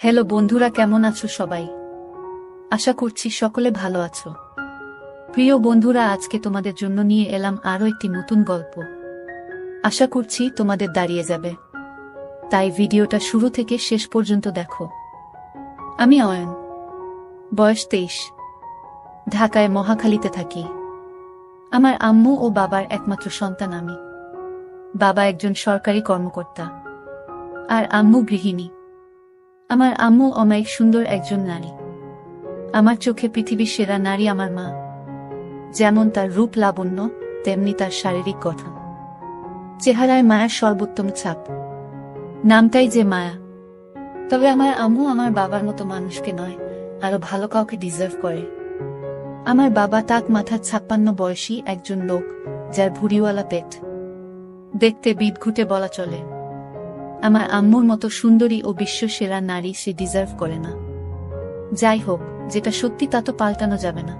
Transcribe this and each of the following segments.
Hello বন্ধুরা, কেমন আছো সবাই? আশা করছি সকলে ভালো আছো। প্রিয় বন্ধুরা, আজকে তোমাদের জন্য নিয়ে এলাম আরও একটি নতুন গল্প। আশা করছি তোমাদের দাঁড়িয়ে যাবে, তাই ভিডিওটা শুরু থেকে শেষ পর্যন্ত দেখো। আমি অয়ন, বয়স 23, ঢাকায় মহাখালীতে থাকি। আমার আম্মু ও বাবার একমাত্র সন্তান আমি। বাবা একজন সরকারি কর্মকর্তা আর আম্মু গৃহিণী। আমার আম্মু অমায়িক সুন্দর একজন নারী। আমার চোখে পৃথিবীর সেরা নারী আমার মা। যেমন তার রূপ লাবণ্য, তেমনি তার শারীরিক গঠন। চেহারায় মায়ার সর্বোত্তম ছাপ। নামটাই যে মায়া। তবে আমার আম্মু আমার বাবার মতো মানুষকে নয়, আরো ভালো কাউকে ডিজার্ভ করে। আমার বাবা তাক মাথার 56 বয়সী একজন লোক, যার ভুঁড়িওয়ালা পেট। দেখতে বিদঘুটে বলা চলে। আমার আম্মুর মতো সুন্দরী ও বিশ্ব সেরা নারী সে ডিজার্ভ করে না। যাই হোক, যেটা সত্যি তা তো পাল্টানো যাবে না।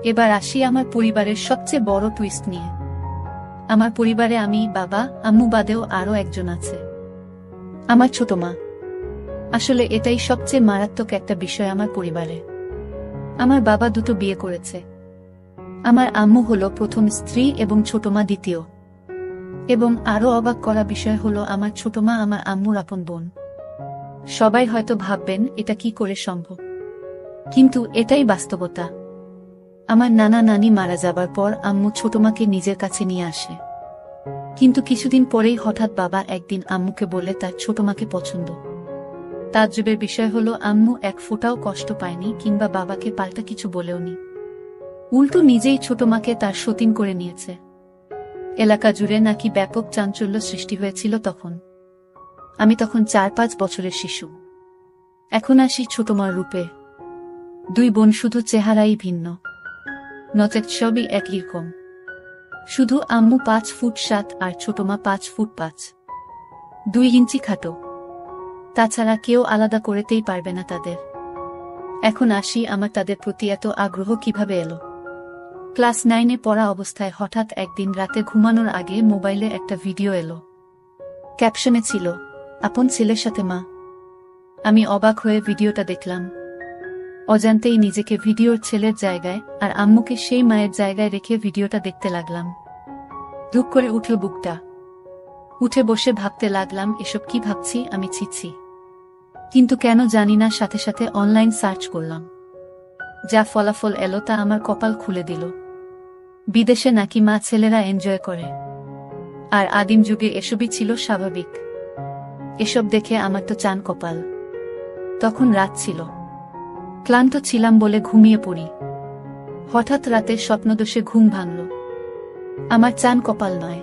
এবার আসি আমার পরিবারের সবচেয়ে বড় টুইস্ট নিয়ে। আমার পরিবারে আমি, বাবা, আম্মু বাদেও আরও একজন আছে, আমার ছোট মা। আসলে এটাই সবচেয়ে মারাত্মক একটা বিষয় আমার পরিবারে। আমার বাবা দুটো বিয়ে করেছে। আমার আম্মু হলো প্রথম স্ত্রী এবং ছোট মা দ্বিতীয়। এবং আরও অবাক করা বিষয় হলো আমার ছোট মা আমার আম্মুর আপন বোন। সবাই হয়তো ভাববেন এটা কি করে সম্ভব, কিন্তু এটাই বাস্তবতা। আমার নানা নানি মারা যাবার পর আম্মু ছোটমাকে নিজের কাছে নিয়ে আসে। কিন্তু কিছুদিন পরেই হঠাৎ বাবা একদিন আম্মুকে বলে তার ছোটমাকে পছন্দ। তাজ্জবের বিষয় হলো আম্মু এক ফোঁটাও কষ্ট পায়নি কিংবা বাবাকে পাল্টা কিছু বলেওনি। উল্টো নিজেই ছোটমাকে তার সতীন করে নিয়েছে। এলাকা জুড়ে নাকি ব্যাপক চাঞ্চল্য সৃষ্টি হয়েছিল তখন। আমি তখন 4-5 বছরের শিশু। এখন আসি ছোটমার রূপে। দুই বোন শুধু চেহারাই ভিন্ন, নচেত সবই একই রকম। শুধু আম্মু 5 ফুট 7 আর ছোটমা 5 ফুট 5, 2 ইঞ্চি খাটো। তাছাড়া কেউ আলাদা করতেই পারবে না তাদের। এখন আসি আমার তাদের প্রতি এত আগ্রহ কিভাবে এলো। ক্লাস 9-এ পড়া অবস্থায় হঠাৎ একদিন রাতে ঘুমানোর আগে মোবাইলে একটা ভিডিও এলো। ক্যাপশনে ছিল, আপন ছেলের সাথে মা। আমি অবাক হয়ে ভিডিওটা দেখলাম। অজান্তেই নিজেকে ভিডিওর ছেলের জায়গায় আর আম্মুকে সেই মায়ের জায়গায় রেখে ভিডিওটা দেখতে লাগলাম। ধুক করে উঠল বুকটা। উঠে বসে ভাবতে লাগলাম, এসব কি ভাবছি আমি, ছিছি। কিন্তু কেন জানি না সাথে সাথে অনলাইন সার্চ করলাম। যা ফলাফল এলো তা আমার কপাল খুলে দিল। বিদেশে নাকি মা ছেলেরা এনজয় করে, আর আদিম যুগে এসবই ছিল স্বাভাবিক। এসব দেখে আমার তো চান কপাল। তখন রাত ছিল, ক্লান্ত ছিলাম বলে ঘুমিয়ে পড়ি। হঠাৎ রাতের স্বপ্নদোষে ঘুম ভাঙল। আমার চান কপাল নয়,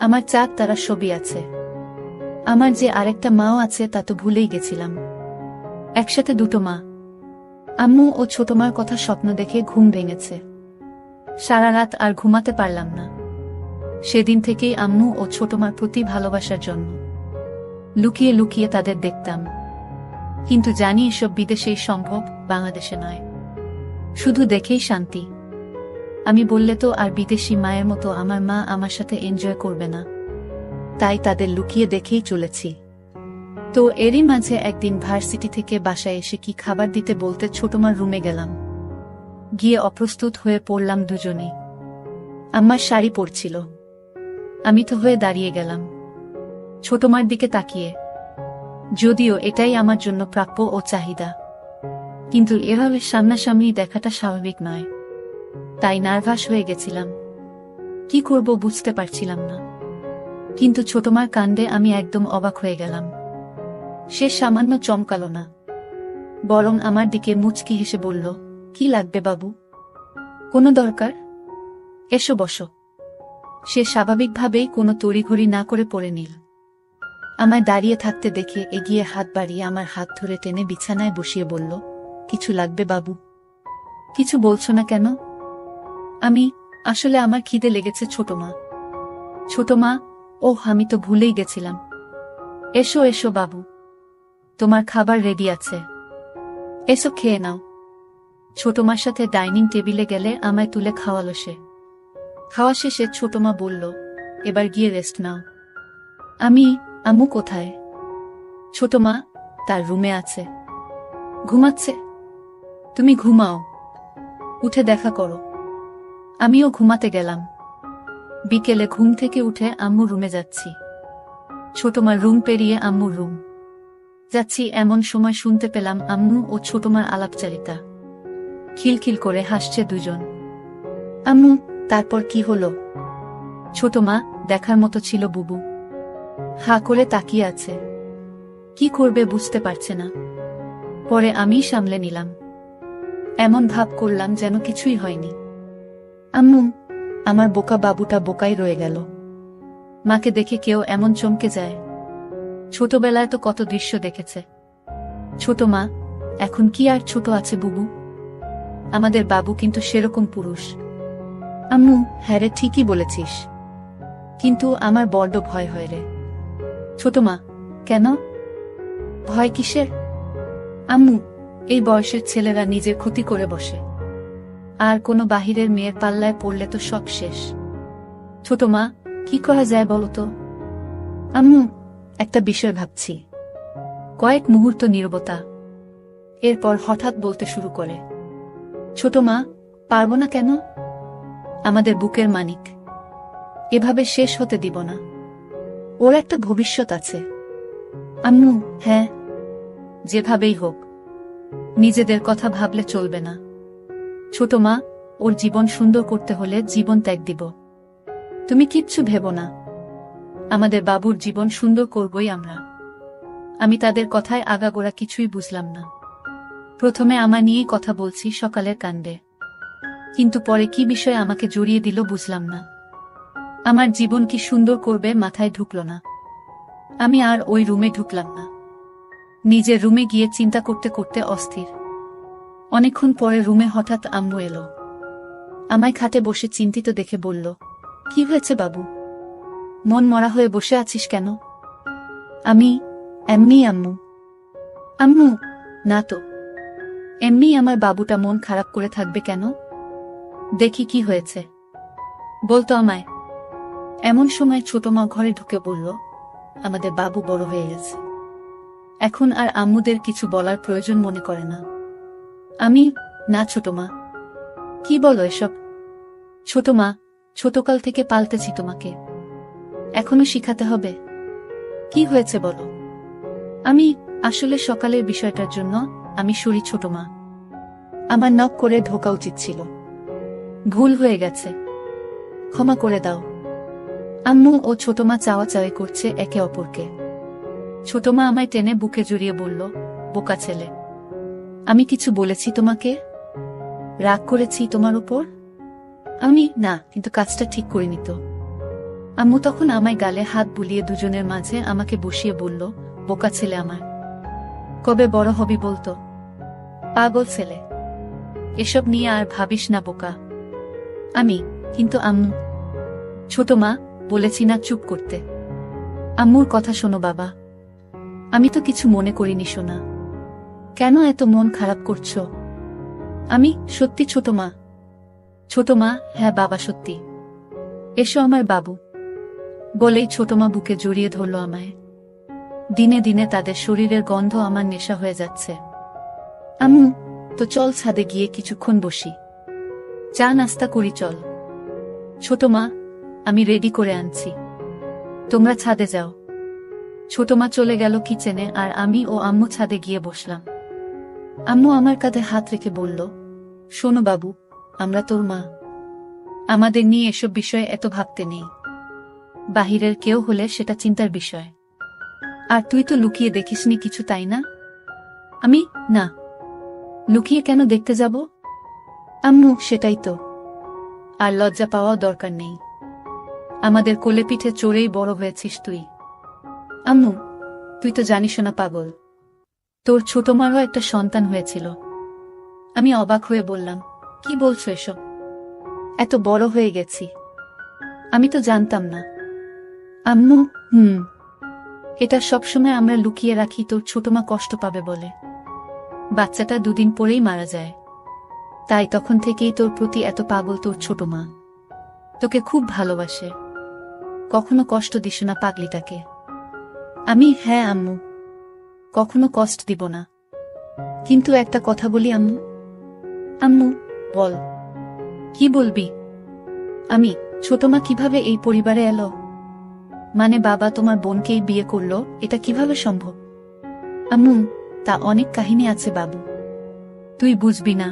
আমার চাঁদ তারা ছবি আছে। আমার যে আরেকটা মাও আছে তা তো ভুলেই গেছিলাম। একসাথে দুটো মা, আম্মু ও ছোট মার কথা স্বপ্ন দেখে ঘুম ভেঙেছে। সারা রাত আর ঘুমাতে পারলাম না। সেদিন থেকেই আম্মু ও ছোট মার প্রতি ভালোবাসার জন্য লুকিয়ে লুকিয়ে তাদের দেখতাম। কিন্তু জানি এসব বিদেশেই সম্ভব, বাংলাদেশে নয়। শুধু দেখেই শান্তি। আমি বললে তো আর বিদেশি মায়ের মতো আমার মা আমার সাথে এনজয় করবে না, তাই তাদের লুকিয়ে দেখেই চলেছি। তো এরই মাঝে একদিন ভার্সিটি থেকে বাসায় এসে কি খাবার দিতে বলতে ছোটমার রুমে গেলাম। গিয়ে অপ্রস্তুত হয়ে পড়লাম দুজনেই। আম্মার শাড়ি পরছিল, আমি তো হয়ে দাঁড়িয়ে গেলাম ছোটমার দিকে তাকিয়ে। যদিও এটাই আমার জন্য প্রাপ্য ও চাহিদা, কিন্তু এভাবে সামনাসামনি দেখাটা স্বাভাবিক নয়। তাই নার্ভাস হয়ে গেছিলাম। কি করব বুঝতে পারছিলাম না। কিন্তু ছোটমার কাণ্ডে আমি একদম অবাক হয়ে গেলাম। সে সামান্য চমকালো না, বরং আমার দিকে মুচকি হেসে বলল, কি লাগবে বাবু? কোনো দরকার? এসো বসো। সে স্বাভাবিকভাবেই কোনো তড়িঘড়ি না করে পড়ে নিল। আমায় দাঁড়িয়ে থাকতে দেখে এগিয়ে হাত বাড়িয়ে আমার হাত ধরে টেনে বিছানায় বসিয়ে বলল, কিছু লাগবে বাবু? কিছু বলছো না কেন? আসলে আমার খিদে লেগেছে ছোট মা। ছোট মা, ওহ আমি তো ভুলেই গেছিলাম। এসো এসো বাবু, তোমার খাবার রেডি আছে, এসো খেয়ে নাও। ছোট মার সাথে ডাইনিং টেবিলে গেলে আমায় তুলে খাওয়ালো সে। খাওয়া শেষে ছোট মা বলল, এবার গিয়ে রেস্ট নাও। আম্মু কোথায়? ছোট মা, তার রুমে আছে, ঘুমাচ্ছে। তুমি ঘুমাও, উঠে দেখা করো। আমিও ঘুমাতে গেলাম। বিকেলে ঘুম থেকে উঠে আম্মুর রুমে যাচ্ছি। ছোটমার রুম পেরিয়ে আম্মুর রুম যাচ্ছি, এমন সময় শুনতে পেলাম আম্মু ও ছোটমার আলাপচারিতা। খিলখিল করে হাসছে দুজন। আম্মু, তারপর কি হলো? ছোটমা, দেখার মতো ছিল বুবু। হা করে তাকিয়ে আছে, কি করবে বুঝতে পারছে না। পরে আমি সামলে নিলাম, এমন ভাব করলাম যেন কিছুই হয়নি। আম্মু, আমার বোকা বাবুটা বোকাই রয়ে গেল। মাকে দেখে কেউ এমন চমকে যায়? ছোটবেলায় তো কত দৃশ্য দেখেছে। ছোট মা, এখন কি আর ছোট আছে বুবু? আমাদের বাবু কিন্তু সেরকম পুরুষ। আম্মু, হ্যাঁ রে, ঠিকই বলেছিস, কিন্তু আমার বড্ড ভয় হয় রে। ছোট মা, কেন? ভয় কিসের? আম্মু, এই বয়সের ছেলেরা নিজের ক্ষতি করে বসে, আর কোনো বাহিরের মেয়ের পাল্লায় পড়লে তো সব শেষ। ছোট মা, কি করা যায় বলো তো? আম্মু, একটা বিষয় ভাবছি। কয়েক মুহূর্ত নীরবতা। এরপর হঠাৎ বলতে শুরু করে, ছোট মা, পারবো না কেন? আমাদের বুকের মানিক এভাবে শেষ হতে দিব না। ওর একটা ভবিষ্যৎ আছে। আম্মু, হ্যাঁ, যেভাবেই হোক নিজেদের কথা ভাবলে চলবে না। ছোট মা, ওর জীবন সুন্দর করতে হলে জীবন ত্যাগ দিব। তুমি কিচ্ছু ভেবো না, আমাদের বাবুর জীবন সুন্দর করবই আমরা। আমি তাদের কথায় আগাগোড়া কিছুই বুঝলাম না। প্রথমে আমার নিয়েই কথা বলছি সকালের কাণ্ডে, কিন্তু পরে কি বিষয় আমাকে জড়িয়ে দিল বুঝলাম না। আমার জীবন কি সুন্দর করবে মাথায় ঢুকল না। আমি আর ওই রুমে ঢুকলাম না। নিজের রুমে গিয়ে চিন্তা করতে করতে অস্থির। অনেকক্ষণ পরে রুমে হঠাৎ আম্মু এলো। আমায় খাটে বসে চিন্তিত দেখে বলল, কি হয়েছে বাবু? মন মরা হয়ে বসে আছিস কেন? আমি, এমনি আম্মু। আম্মু, না তো, এমনি আমার বাবুটা মন খারাপ করে থাকবে কেন? দেখি কি হয়েছে, বলতো আমায়। এমন সময় ছোট মা ঘরে ঢুকে বলল, আমাদের বাবু বড় হয়ে গেছে, এখন আর আম্মুদের কিছু বলার প্রয়োজন মনে করে না। আমি, না ছোট মা, কি বলো এসব? ছোট মা, ছোটকাল থেকে পাল্টেছি তোমাকে, এখনো শিখাতে হবে? কি হয়েছে বলো? আমি, আসলে সকালের বিষয়টার জন্য আমি সরি ছোট মা, আমার নক করে ঢোকা উচিত ছিল, ভুল হয়ে গেছে, ক্ষমা করে দাও। আম্মু ও ছোট মা চাওয়াচাওয়ি করছে একে অপরকে। ছোট মা আমায় টেনে বুকে জড়িয়ে বলল, বোকা ছেলে, আমি কিছু বলেছি তোমাকে? রাগ করেছি তোমার উপর? আমি, না, কিন্তু কাজটা ঠিক করিনি তো। আম্মু তখন আমায় গালে হাত বুলিয়ে দুজনের মাঝে আমাকে বসিয়ে বলল, বোকা ছেলে আমার, কবে বড় হবি বলতো? পাগল ছেলে, এসব নিয়ে আর ভাবিস না বোকা। আমি, কিন্তু আম্মু। ছোট মা, বলেছি না চুপ করতে। আম্মুর কথা শোনো বাবা, আমি তো কিছু মনে করিনি সোনা, কেন এত মন খারাপ করছো? আমি, সত্যি ছোট মা। ছোট মা, হ্যাঁ বাবা সত্যি, এসো আমার বাবু, বলেই ছোট মা বুকে জড়িয়ে ধরল আমায়। দিনে দিনে তাদের শরীরের গন্ধ আমার নেশা হয়ে যাচ্ছে। আম্মু, তো চল ছাদে গিয়ে কিছুক্ষণ বসি, চা নাস্তা করি চল। ছোট মা, আমি রেডি করে আনছি, তোমরা ছাদে যাও। ছোট মা চলে গেল কিচেনে আর আমি ও আম্মু ছাদে গিয়ে বসলাম। আম্মু আমার কাঁধে হাত রেখে বলল, শোনো বাবু, আমরা তোর মা, আমাদের নিয়ে এসব বিষয়ে এত ভাবতে নেই। বাহিরের কেউ হলে সেটা চিন্তার বিষয়। আর তুই তো লুকিয়ে দেখিসনি কিছু, তাই না? আমি, না, লুকিয়ে কেন দেখতে যাব? আম্মু, সেটাই তো, আর লজ্জা পাওয়া দরকার নেই, আমাদের কোলে পিঠে চড়েই বড় হয়েছিস তুই। আম্মু, তুই তো জানিস না পাগল, তোর ছোট মারও একটা সন্তান হয়েছিল। আমি অবাক হয়ে বললাম, কি বলছো এসব? এত বড় হয়ে গেছি, আমি তো জানতাম না। আম্মু, এটা সবসময় আমরা লুকিয়ে রাখি তোর ছোট মা কষ্ট পাবে বলে। বাচ্চাটা দুদিন পরেই মারা যায়, তাই তখন থেকেই তোর প্রতি এত পাগল তোর ছোট মা, তোকে খুব ভালোবাসে, কখনো কষ্ট দিস না পাগলিটাকে। আমি, হ্যাঁ আম্মু। কখনো কষ্ট দিব না। কিন্তু একটা কথা বলি আম্মু। আম্মু, বল। কি বলবি? আমি, ছোট মা কিভাবে এই পরিবারে এলো? মানে বাবা তোমার বোনকেই বিয়ে করলো, এটা কিভাবে সম্ভব? আম্মু, তা অনেক কাহিনী আছে বাবু, তুই বুঝবি না।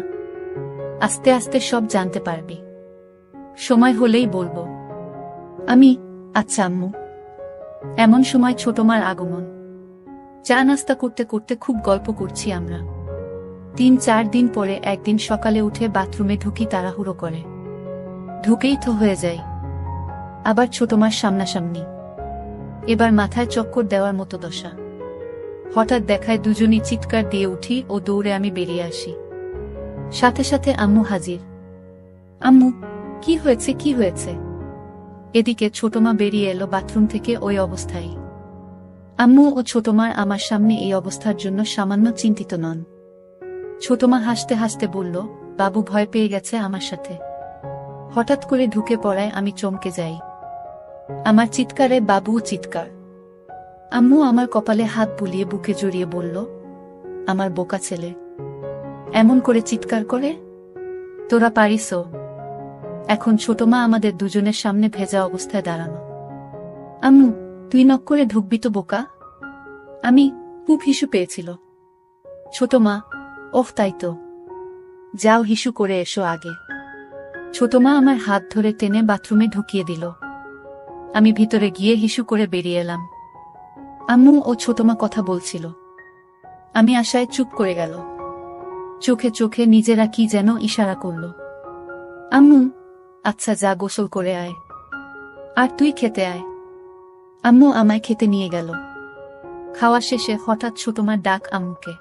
আস্তে আস্তে সব জানতে পারবি, সময় হলেই বলবো। আমি, আচ্ছা আম্মু। এমন সময় ছোট মার আগমন। চা নাস্তা করতে করতে খুব গল্প করছি আমরা। 3-4 দিন পরে একদিন সকালে উঠে বাথরুমে ঢুকি তাড়াহুড়ো করে। ঢুকেই তো হয়ে যাই আবার ছোট মার সামনাসামনি। এবার মাথায় চক্কর দেওয়ার মতো দশা। হঠাৎ দেখায় দুজনই চিৎকার দিয়ে উঠি ও দৌড়ে আমি বেরিয়ে আসি। সাথে সাথে আম্মু হাজির। আম্মু, কি হয়েছে কি হয়েছে? এদিকে ছোটমা বেরিয়ে এলো বাথরুম থেকে ওই অবস্থায়। আম্মু ও ছোটমার আমার সামনে এই অবস্থার জন্য সামান্য চিন্তিত নন। ছোটমা হাসতে হাসতে বলল, বাবু ভয় পেয়ে গেছে আমার সাথে। হঠাৎ করে ঢুকে পড়ায় আমি চমকে যাই। আমার চিৎকারে বাবুও চিৎকার। আম্মু আমার কপালে হাত বুলিয়ে বুকে জড়িয়ে বলল, আমার বোকা ছেলে এমন করে চিৎকার করে? তোরা পারিসও? এখন ছোটমা আমাদের দুজনের সামনে ভেজা অবস্থায় দাঁড়ানো। আম্মু, তুই নক করে ঢুকবি তো বোকা। আমি, খুব হিসু পেয়েছিল। ছোটমা, ওহ তাই তো, যাও হিসু করে এসো আগে। ছোটমা আমার হাত ধরে টেনে বাথরুমে ঢুকিয়ে দিল। আমি ভিতরে গিয়ে হিসু করে বেরিয়ে এলাম। আম্মু ও ছোটমা কথা বলছিল। আমি আশায় চুপ করে গেল। চোখে চোখে নিজেরা কি যেন ইশারা করল। আম্মু, আচ্ছা যা গোসল করে আয়, আর তুই খেতে আয়। আম্মু আমায় খেতে নিয়ে গেল। খাওয়া শেষে হঠাৎ ছোটমার ডাক আম্মুকে।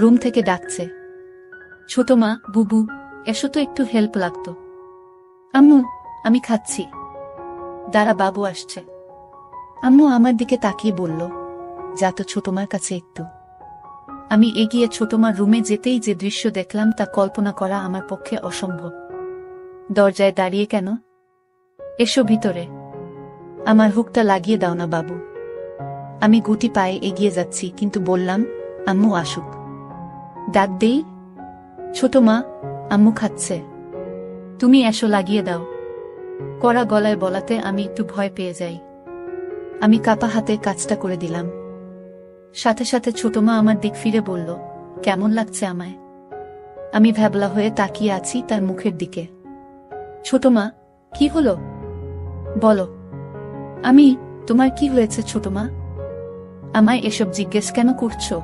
রুম থেকে ডাকছে, ছোটমা, বুবু, এসো তো, একটু হেল্প লাগতো। আম্মু, আমি খাচ্ছি, দাঁড়া বাবু আসছে। আম্মু আমার দিকে তাকিয়ে বলল, যা তো ছোটমার কাছে একটু। আমি এগিয়ে ছোটমার রুমে যেতেই যে দৃশ্য দেখলাম তা কল্পনা করা আমার পক্ষে অসম্ভব। দরজায় দাঁড়িয়ে কেন? এসো ভিতরে। আমার হুকটা লাগিয়ে দাও না বাবু। আমি গুটি পায়ে এগিয়ে যাচ্ছি, কিন্তু বললাম, আম্মু আসুক। ডাক দেই? ছোট মা, আম্মু খাচ্ছে, তুমি এসো লাগিয়ে দাও। কড়া গলায় বলাতে আমি একটু ভয় পেয়ে যাই। আমি কাপা হাতে কাজটা করে দিলাম। সাথে সাথে ছোটমা আমার দিক ফিরে বলল, কেমন লাগছে আমায়? আমি ভ্যাবলা হয়ে তাকিয়ে আছি তার মুখের দিকে। ছোটমা, কি হলো বলো। আমি, তোমার কি হয়েছে ছোটমা? আমায় এসব জিজ্ঞেস কেন করছো?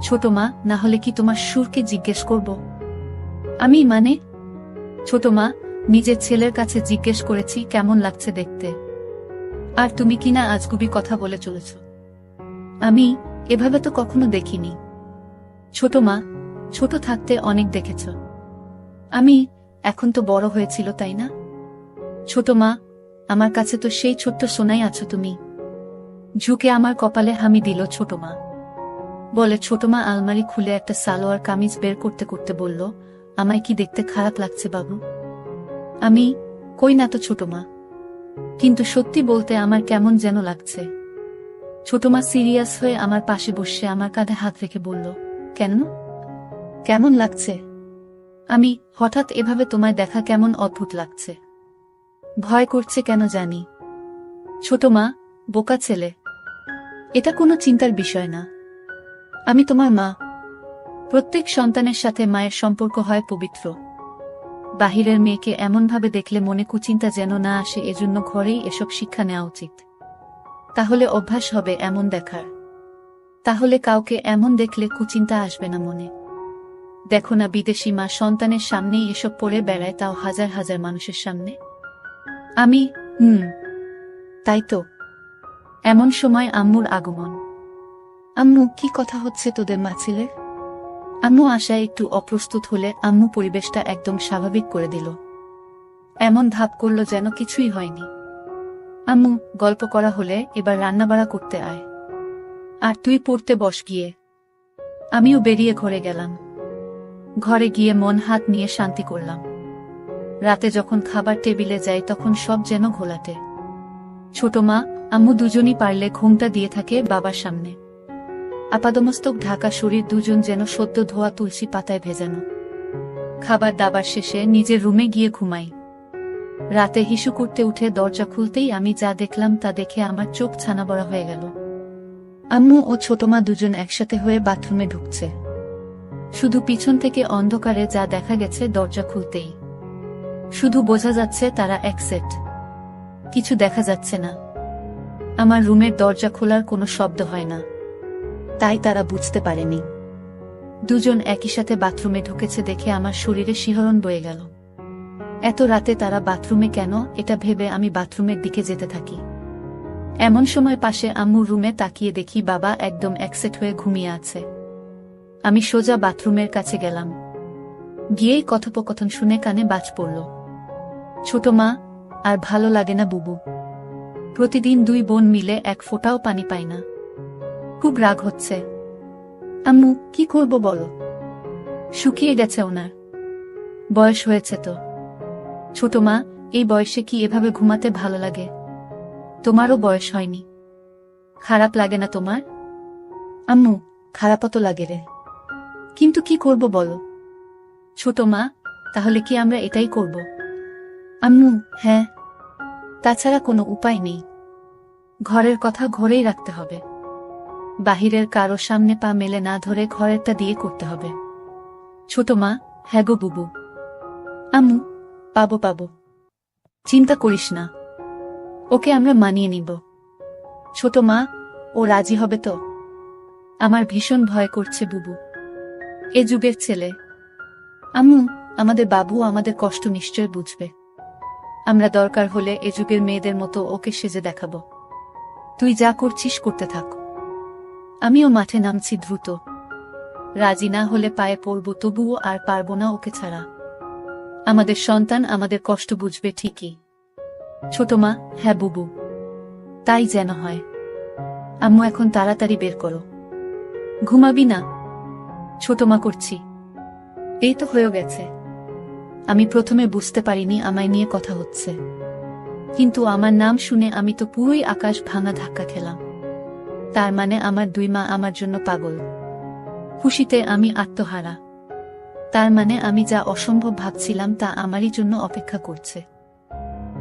ছোটমা, না হলে কি তোমার সুরকে জিজ্ঞেস করব? আমি মানে? ছোটমা, নিজের ছেলের কাছে জিজ্ঞেস করেছি কেমন লাগছে দেখতে, আর তুমি কিনা আজগুবি কথা বলে চলেছ। আমি এভাবে তো কখনো দেখিনি। ছোটমা, ছোট থাকতে অনেক দেখেছ। আমি, এখন তো বড় হয়েছিল তাই না? ছোটমা, আমার কাছে তো সেই ছোট্ট সোনাই আছো তুমি। ঝুঁকে আমার কপালে হামি দিল ছোটমা। বলে ছোটমা আলমারি খুলে একটা সালোয়ার কামিজ বের করতে করতে বলল, আমায় কি দেখতে খারাপ লাগছে বাবু? আমি, কই না তো ছোটমা, কিন্তু সত্যি বলতে আমার কেমন যেন লাগছে। ছোটমা সিরিয়াস হয়ে আমার পাশে বসে আমার কাঁধে হাত রেখে বলল, কেন, কেমন লাগছে? আমি, হঠাৎ এভাবে তোমায় দেখা কেমন অদ্ভুত লাগছে। ভয় করছে কেন জানি। ছোটমা, বোকা ছেলে, এটা কোনো চিন্তার বিষয় না। আমি তোমার মা। প্রত্যেক সন্তানের সাথে মায়ের সম্পর্ক হয় পবিত্র। বাহিরের মেয়েকে এমনভাবে দেখলে মনে কুচিন্তা যেন না আসে, এজন্য ঘরেই এসব শিক্ষা নেওয়া উচিত। তাহলে অভ্যাস হবে এমন দেখার। তাহলে কাউকে এমন দেখলে কুচিন্তা আসবে না মনে। দেখো না বিদেশি মা সন্তানের সামনেই এসব পরে বেড়ায়, তাও হাজার হাজার মানুষের সামনে। আমি, তাই তো। এমন সময় আম্মুর আগমন। আম্মু, কি কথা হচ্ছে তোদের মা ছেলের? আম্মু আশায় একটু অপ্রস্তুত হলে আম্মু পরিবেশটা একদম স্বাভাবিক করে দিল। এমন ভাব করল যেন কিছুই হয়নি। আম্মু, গল্প করা হলে এবার রান্নাবাড়া করতে আয়, আর তুই পড়তে বস গিয়ে। আমিও বেরিয়ে ঘরে গেলাম। ঘরে গিয়ে মন হাত নিয়ে শান্তি করলাম। রাতে যখন খাবার টেবিলে যাই তখন সব যেন ঘোলাটে। ছোট মা, আম্মু দুজনই পারলে ঘুমটা দিয়ে থাকে বাবার সামনে। আপাদমস্তক ঢাকা শরীর, দুজন যেন সদ্য ধোয়া তুলসী পাতায় ভেজানো। খাবার দাবার শেষে নিজের রুমে গিয়ে ঘুমাই। রাতে হিসু করতে উঠে দরজা খুলতেই আমি যা দেখলাম তা দেখে আমার চোখ ছানাবড়া হয়ে গেল। আম্মু ও ছোটমা দুজন একসাথে হয়ে বাথরুমে ঢুকছে। শুধু পিছন থেকে অন্ধকারে যা দেখা গেছে দরজা খুলতেই। শুধু বোঝা যাচ্ছে তারা এক সেট, কিছু দেখা যাচ্ছে না। আমার রুমের দরজা খোলার কোনো শব্দ হয় না, তাই তারা বুঝতে পারেনি। দুজন একই সাথে বাথরুমে ঢুকেছে দেখে আমার শরীরে শিহরণ বয়ে গেল। এত রাতে তারা বাথরুমে কেন, এটা ভেবে আমি বাথরুমের দিকে যেতে থাকি। এমন সময় পাশে আম্মুর রুমে তাকিয়ে দেখি বাবা একদম একসেট হয়ে ঘুমিয়ে আছে। আমি সোজা বাথরুমের কাছে গেলাম। গিয়েই কথোপকথন শুনে কানে বাজ পড়ল। ছোট মা, আর ভালো লাগে না বুবু। প্রতিদিন দুই বোন মিলে এক ফোঁটাও পানি পাই না, খুব রাগ হচ্ছে। আম্মু, কি করব বলো? শুকিয়ে গেছে ওনার, বয়স হয়েছে তো। ছোট মা, এই বয়সে কি এভাবে ঘুমাতে ভালো লাগে? তোমারও বয়স হয়নি, খারাপ লাগে না তোমার? আম্মু, খারাপও তো লাগে রে, কিন্তু কি করব বলো? ছোট মা, তাহলে কি আমরা এটাই করব? আম্মু, হ্যাঁ, তাছাড়া কোনো উপায় নেই। ঘরের কথা ঘরেই রাখতে হবে, বাহিরের কারো সামনে পা মেলে না ধরে ঘরেরটা দিয়ে করতে হবে। ছোট মা, হ্যাঁ গো বুবু। আম্মু, পাবো পাবো, চিন্তা করিস না, ওকে আমরা মানিয়ে নিব। ছোট মা, ও রাজি হবে তো? আমার ভীষণ ভয় করছে বুবু, এ যুগের ছেলে। আম্মু, আমাদের বাবু আমাদের কষ্ট নিশ্চয় বুঝবে। আমরা দরকার হলে এ যুগের মেয়েদের মতো ওকে সেজে দেখাবো। তুই যা করছিস করতে থাক, আমিও মাঠে নামছি দ্রুত। রাজি না হলে পায়ে পড়ব, তবুও আর পারব না ওকে ছাড়া। আমাদের সন্তান আমাদের কষ্ট বুঝবে ঠিকই। ছোট মা, হ্যাঁ বুবু, তাই যেন হয়। আম্মু, এখন তাড়াতাড়ি বের করো। ঘুমাবি না? ছোট মা, করছি। এই তো হয়ে গেছে। আমি প্রথমে বুঝতে পারিনি আমায় নিয়ে কথা হচ্ছে, কিন্তু আমার নাম শুনে আমি তো পুরোই আকাশ ভাঙা ধাক্কা খেলাম। তার মানে আমার দুই মা আমার জন্য পাগল। খুশিতে আমি আত্মহারা। তার মানে আমি যা অসম্ভব ভাবছিলাম তা আমারই জন্য অপেক্ষা করছে।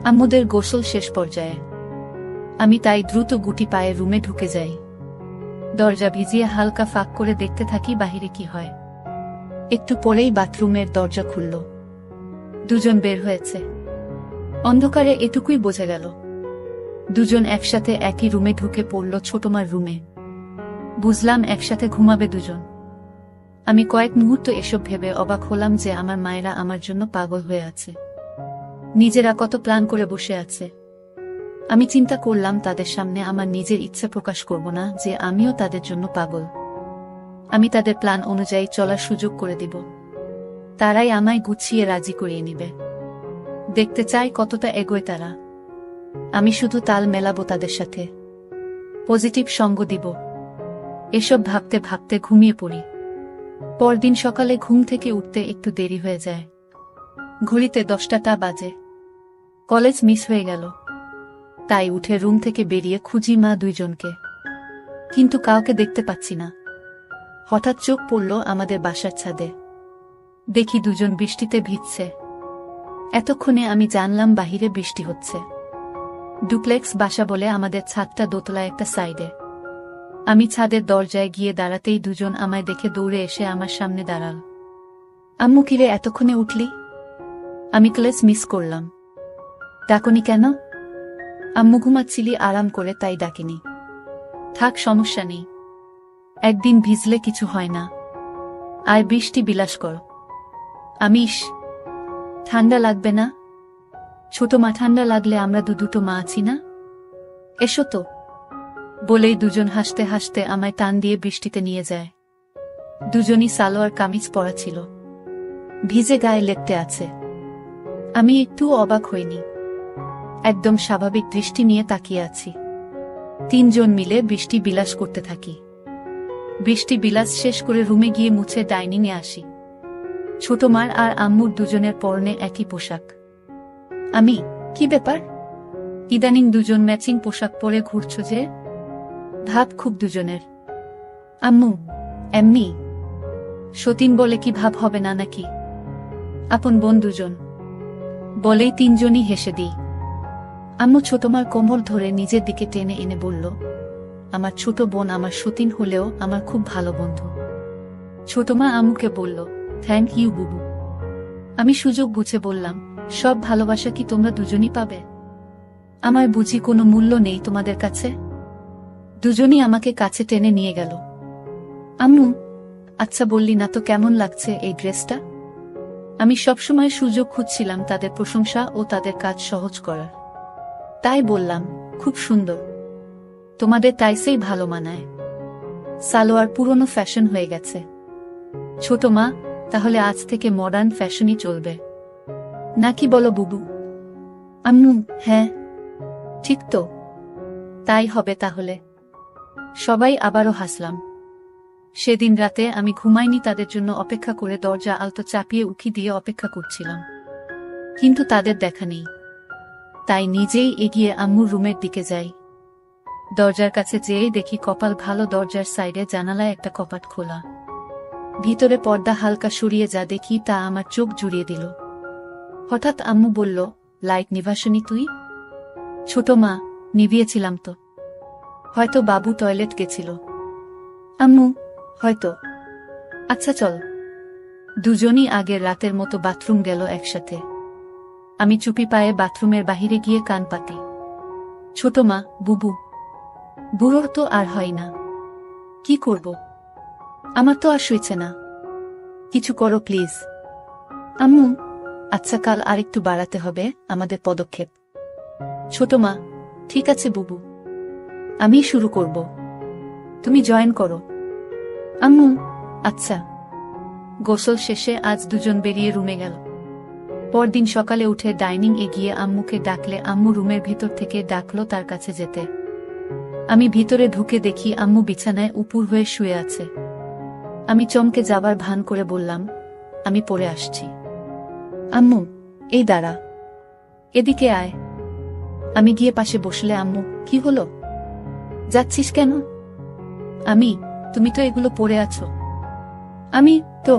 আম্মুদের গোসল শেষ পর্যায়ে। আমি তাই দ্রুত গুটি পায়ে রুমে ঢুকে যাই। দরজা ভিজিয়ে হালকা ফাঁক করে দেখতে থাকি বাহিরে কি হয়। একটু পরেই বাথরুমের দরজা খুলল। দুজন বের হয়েছে। অন্ধকারে এটুকুই বোঝা গেল, দুজন একসাথে একই রুমে ঢুকে পড়ল, ছোটমার রুমে। বুঝলাম একসাথে ঘুমাবে দুজন। আমি কয়েক মুহূর্ত এসব ভেবে অবাক হলাম যে আমার মায়েরা আমার জন্য পাগল হয়ে আছে, নিজেরা কত প্ল্যান করে বসে আছে। আমি চিন্তা করলাম তাদের সামনে আমার নিজের ইচ্ছা প্রকাশ করব না যে আমিও তাদের জন্য পাগল। আমি তাদের প্ল্যান অনুযায়ী চলার সুযোগ করে দিব, তারাই আমায় গুছিয়ে রাজি করিয়ে নিবে। দেখতে চাই কতটা এগোয় তারা। আমি শুধু তাল মেলাবো তাদের সাথে, পজিটিভ সঙ্গ দিব। এসব ভাবতে ভাবতে ঘুমিয়ে পড়ি। পরদিন সকালে ঘুম থেকে উঠতে একটু দেরি হয়ে যায়। ঘড়িতে 10টা বাজে। কলেজ মিস হয়ে গেল, তাই উঠে রুম থেকে বেরিয়ে খুঁজি মা দুইজনকে, কিন্তু কাউকে দেখতে পাচ্ছি না। হঠাৎ চোখ পড়ল আমাদের বাসার ছাদে। দেখি দুজন বৃষ্টিতে ভিজছে। এতক্ষণে আমি জানলাম বাহিরে বৃষ্টি হচ্ছে। ডুপ্লেক্স বাসা বলে আমাদের ছাদটা দোতলা একটা সাইডে। আমি ছাদের দরজায় গিয়ে দাঁড়াতেই দুজন আমায় দেখে দৌড়ে এসে আমার সামনে দাঁড়াল। আম্মু, কিরে এতক্ষণে উঠলি? আমি ক্লাস মিস করলাম। ডাকনি কেন? আম্মু, ঘুমাচ্ছিলি আরাম করে তাই ডাকিনি। থাক, সমস্যা নেই, একদিন ভিজলে কিছু হয় না। আর বৃষ্টি বিলাস কর। আমিষ, ঠান্ডা লাগবে না? ছোট মা, ঠান্ডা লাগলে আমরা দুটো মা আছি না, এসো তো। বলেই দুজন হাসতে হাসতে আমায় টান দিয়ে বৃষ্টিতে নিয়ে যায়। দুজনই সালোয়ার কামিজ পরা ছিল, ভিজে গায়ে লেপটে আছে। আমি একটু অবাক হইনি, একদম স্বাভাবিক দৃষ্টি নিয়ে তাকিয়ে আছি। তিনজন মিলে বৃষ্টি বিলাস করতে থাকি। বৃষ্টি বিলাস শেষ করে রুমে গিয়ে মুছে ডাইনিংয়ে আসি। ছোট মার আর আম্মুর দুজনের পরনে একই পোশাক। আমি, কি ব্যাপার? ইদানিং দুজন ম্যাচিং পোশাক পরে ঘুরছ যে? ভাব খুব দুজনের। আম্মু, এমনি সতীন বলে কি ভাব হবে না নাকি? আপন বোন দুজন বলেই তিনজনই হেসে দিই। আম্মু ছোটমার কোমর ধরে নিজের দিকে টেনে এনে বলল, আমার ছোট বোন আমার সতীন হলেও আমার খুব ভালো বন্ধু। ছোটমা আম্মুকে বলল, থ্যাংক ইউ বুবু। আমি সুযোগ বুঝে বললাম, সব ভালোবাসা কি তোমরা দুজনই পাবে? আমার বুঝি কোনো মূল্য নেই তোমাদের কাছে? দুজনই আমাকে কাছে টেনে নিয়ে গেল। আম্মু, আচ্ছা বললি না তো কেমন লাগছে এই ড্রেসটা? আমি সবসময় সুযোগ খুঁজছিলাম তাদের প্রশংসা ও তাদের কাজ সহজ করার। তাই বললাম, খুব সুন্দর। তোমাদের তাইসেই ভালো মানায়। সালোয়ার পুরনো ফ্যাশন হয়ে গেছে। ছোট মা, তাহলে আজ থেকে মডার্ন ফ্যাশনই চলবে নাকি বলো বুবু? আম্মু, হ্যাঁ ঠিক তো, তাই হবে তাহলে। সবাই আবারও হাসলাম। সেদিন রাতে আমি ঘুমাইনি, তাদের জন্য অপেক্ষা করে দরজা আলতো চাপিয়ে উকি দিয়ে অপেক্ষা করছিলাম, কিন্তু তাদের দেখা নেই। তাই নিজেই এগিয়ে আম্মুর রুমের দিকে যাই। দরজার কাছে যেয়েই দেখি কপাল ভালো, দরজার সাইডে জানালায় একটা কপাট খোলা। ভিতরে পর্দা হালকা সরিয়ে যা দেখি তা আমার চোখ জুড়িয়ে দিল। হঠাৎ আম্মু বলল, লাইট নিভাসনি তুই? ছোট মা, নিভিয়েছিলাম তো। হয়তো বাবু টয়লেট গেছিল। আম্মু, হয়তো। আচ্ছা চল। দুজনই আগের রাতের মতো বাথরুম গেল একসাথে। আমি চুপি পায়ে বাথরুমের বাহিরে গিয়ে কান পাতি। ছোট মা, বুবু। বুড়োর তো আর হয় না। কি করব? আমার তো আর সইছে না। কিছু করো প্লিজ। আম্মু, আচ্ছা কাল আরেকটু বাড়াতে হবে আমাদের পদক্ষেপ। ছোট মা, ঠিক আছে বুবু, আমি শুরু করব, তুমি জয়েন করো। আম্মু, আচ্ছা। গোসল শেষে আজ দুজন বেরিয়ে রুমে গেল। পরদিন সকালে উঠে ডাইনিং এ গিয়ে আম্মুকে ডাকলে আম্মু রুমের ভিতর থেকে ডাকলো তার কাছে যেতে। আমি ভিতরে ঢুকে দেখি আম্মু বিছানায় উপুর হয়ে শুয়ে আছে। আমি চমকে যাবার ভান করে বললাম, আমি পড়ে আসছি। আম্মু, এই দাঁড়া, এদিকে আয়। আমি গিয়ে পাশে বসলে আম্মু, কি হলো? যাচ্ছিস কেন? তুমি তো এগুলো পরে আছো। আমি তো।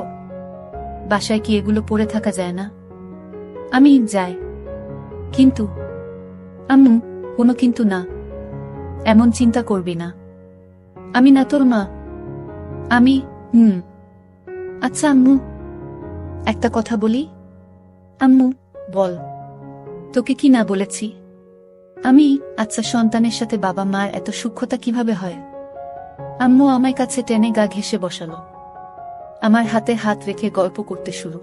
বাসায় কি এগুলো পরে থাকা যায় না? আমি যাই। কিন্তু আম্মু, কোনো কিন্তু না। এমন চিন্তা করবি না। আমি না তোর মা। আমি আচ্ছা আম্মু, একটা কথা বলি। আম্মু, বল। তোকে কি না বলেছি? আচ্ছা, সন্তানের সাথে বাবা মার এত সূক্ষ্মতা কিভাবে হয়? আম্মু আমায় কাছে টেনে গা ঘেঁষে বসালো। আমার হাতে হাত রেখে গল্প করতে শুরু।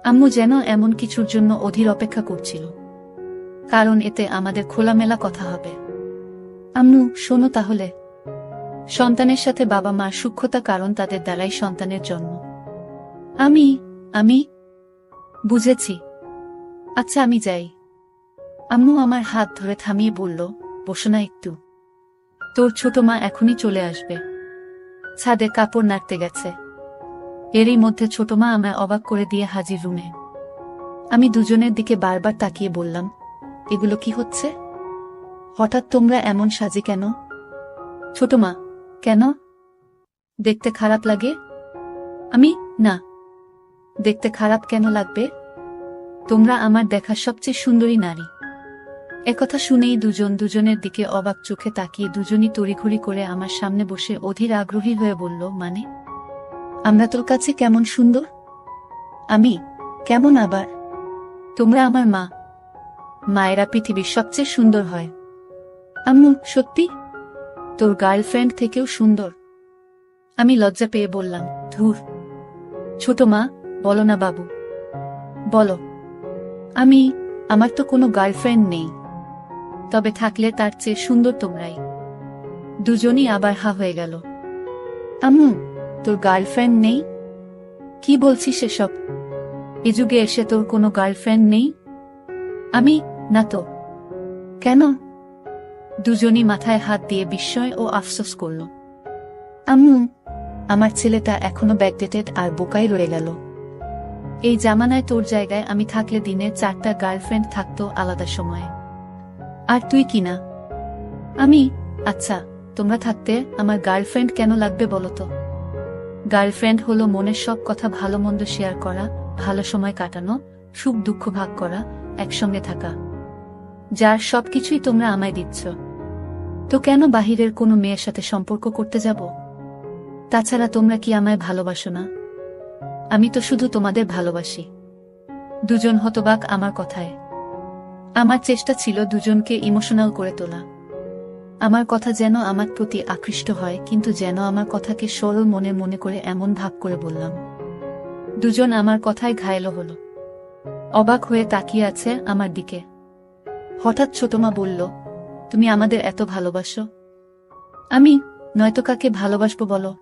আম্মু যেন এমন কিছুর জন্য অধীর অপেক্ষা করছিল, কারণ এতে আমাদের খোলামেলা কথা হবে। আম্মু, শোনো তাহলে। সন্তানের সাথে বাবা মার সূক্ষ্মতা, কারণ তাদের দ্বারাই সন্তানের জন্ম। আমি বুঝেছি। আচ্ছা আমি যাই। আম্মু আমার হাত ধরে থামিয়ে বলল, বসো না একটু, তোর ছোট মা এখনই চলে আসবে। ছাদে কাপড় নাড়তে গেছে। এরই মধ্যে ছোট মা আমায় অবাক করে দিয়ে হাজির রুমে। আমি দুজনের দিকে বারবার তাকিয়ে বললাম, এগুলো কি হচ্ছে? হঠাৎ তোমরা এমন সাজে কেন? ছোট মা, কেন? দেখতে খারাপ লাগে? না। দেখতে খারাপ কেন লাগবে? তোমরা আমার দেখা সবচেয়ে সুন্দরী নারী। একথা শুনেই দুজন দুজনের দিকে অবাক চোখে তাকিয়ে দুজনই তড়িঘড়ি করে আমার সামনে বসে অধীর আগ্রহী হয়ে বলল, মানে আমরা তোর কাছে কেমন সুন্দর? কেমন আবার? তোমরা আমার মা। মায়েরা পৃথিবীর সবচেয়ে সুন্দর হয়। আম্মু, সত্যি? তোর গার্লফ্রেন্ড থেকেও সুন্দর? আমি লজ্জা পেয়ে বললাম, ধুর। ছোট মা, বলো না বাবু, বলো। আমার তো কোনো গার্লফ্রেন্ড নেই, তবে থাকলে তার চেয়ে সুন্দর তোমরাই। দুজনই আবার হা হয়ে গেল। আম্মু, তোর গার্লফ্রেন্ড নেই? কি বলছিস এসব? এ যুগে এসে তোর কোনো গার্লফ্রেন্ড নেই? না তো। কেন? দুজনই মাথায় হাত দিয়ে বিস্ময় ও আফসোস করল। আম্মু, আমার ছেলেটা এখনো ব্যাকডেটেড আর বোকাই রয়ে গেল। এই জামানায় তোর জায়গায় আমি থাকলে দিনে 4টা গার্লফ্রেন্ড থাকতো আলাদা সময়ে। আর তুই কি না? আচ্ছা, তোমরা থাকতে আমার গার্লফ্রেন্ড কেন লাগবে বলো তো? গার্লফ্রেন্ড হলো মনের সব কথা ভালো মন্দ শেয়ার করা, ভালো সময় কাটানো, সুখ দুঃখ ভাগ করা, একসঙ্গে থাকা, যার সবকিছুই তোমরা আমায় দিচ্ছ। তো কেন বাহিরের কোনো মেয়ের সাথে সম্পর্ক করতে যাব? তাছাড়া তোমরা কি আমায় ভালোবাসো না? আমি তো শুধু তোমাদের ভালোবাসি। দুজন হতবাক আমার কথায়। আমার চেষ্টা ছিল দুজনকে ইমোশনাল করে তোলা। আমার কথা যেন আমার প্রতি আকৃষ্ট হয়, কিন্তু যেন আমার কথাকে সরল মনে মনে করে এমন ভাব করে বললাম। দুজন আমার কথায় ঘায়েল হলো, অবাক হয়ে তাকিয়ে আছে আমার দিকে। হঠাৎ ছোটমা বলল, তুমি আমাদের এত ভালোবাসো? আমি নয়তো কাকে ভালোবাসবো বলো?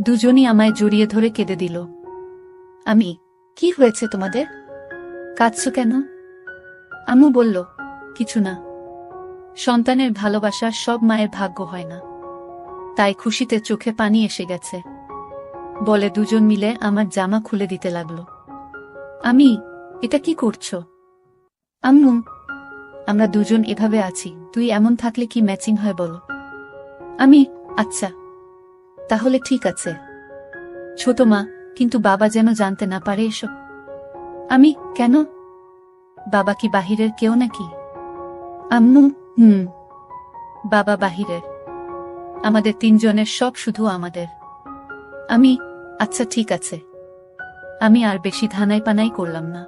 দুজনই আমায় জড়িয়ে ধরে কেঁদে দিল। আমি, কি হয়েছে তোমাদের? কাঁদছো কেন? আম্মু বলল, কিছু না। সন্তানের ভালোবাসা সব মায়ের ভাগ্য হয় না, তাই খুশিতে চোখে পানি এসে গেছে বলে দুজন মিলে আমার জামা খুলে দিতে লাগলো। আমি, এটা কি করছো? আম্মু, আমরা দুজন এভাবে আছি, তুই এমন থাকলে কি ম্যাচিং হয় বলো? আমি, আচ্ছা তাহলে ঠিক আছে। ছোট মা, কিন্তু বাবা যেন জানতে না পারে এসব। আমি, কেন? বাবা কি বাহিরের কেউ নাকি? আম্মু, বাবা বাহিরের। আমাদের তিনজনের সব শুধু আমাদের। আমি, আচ্ছা ঠিক আছে। আমি আর বেশি ধানাই পানাই করলাম না।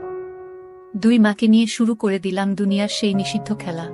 দুই মাকে নিয়ে শুরু করে দিলাম দুনিয়ার সেই নিষিদ্ধ খেলা।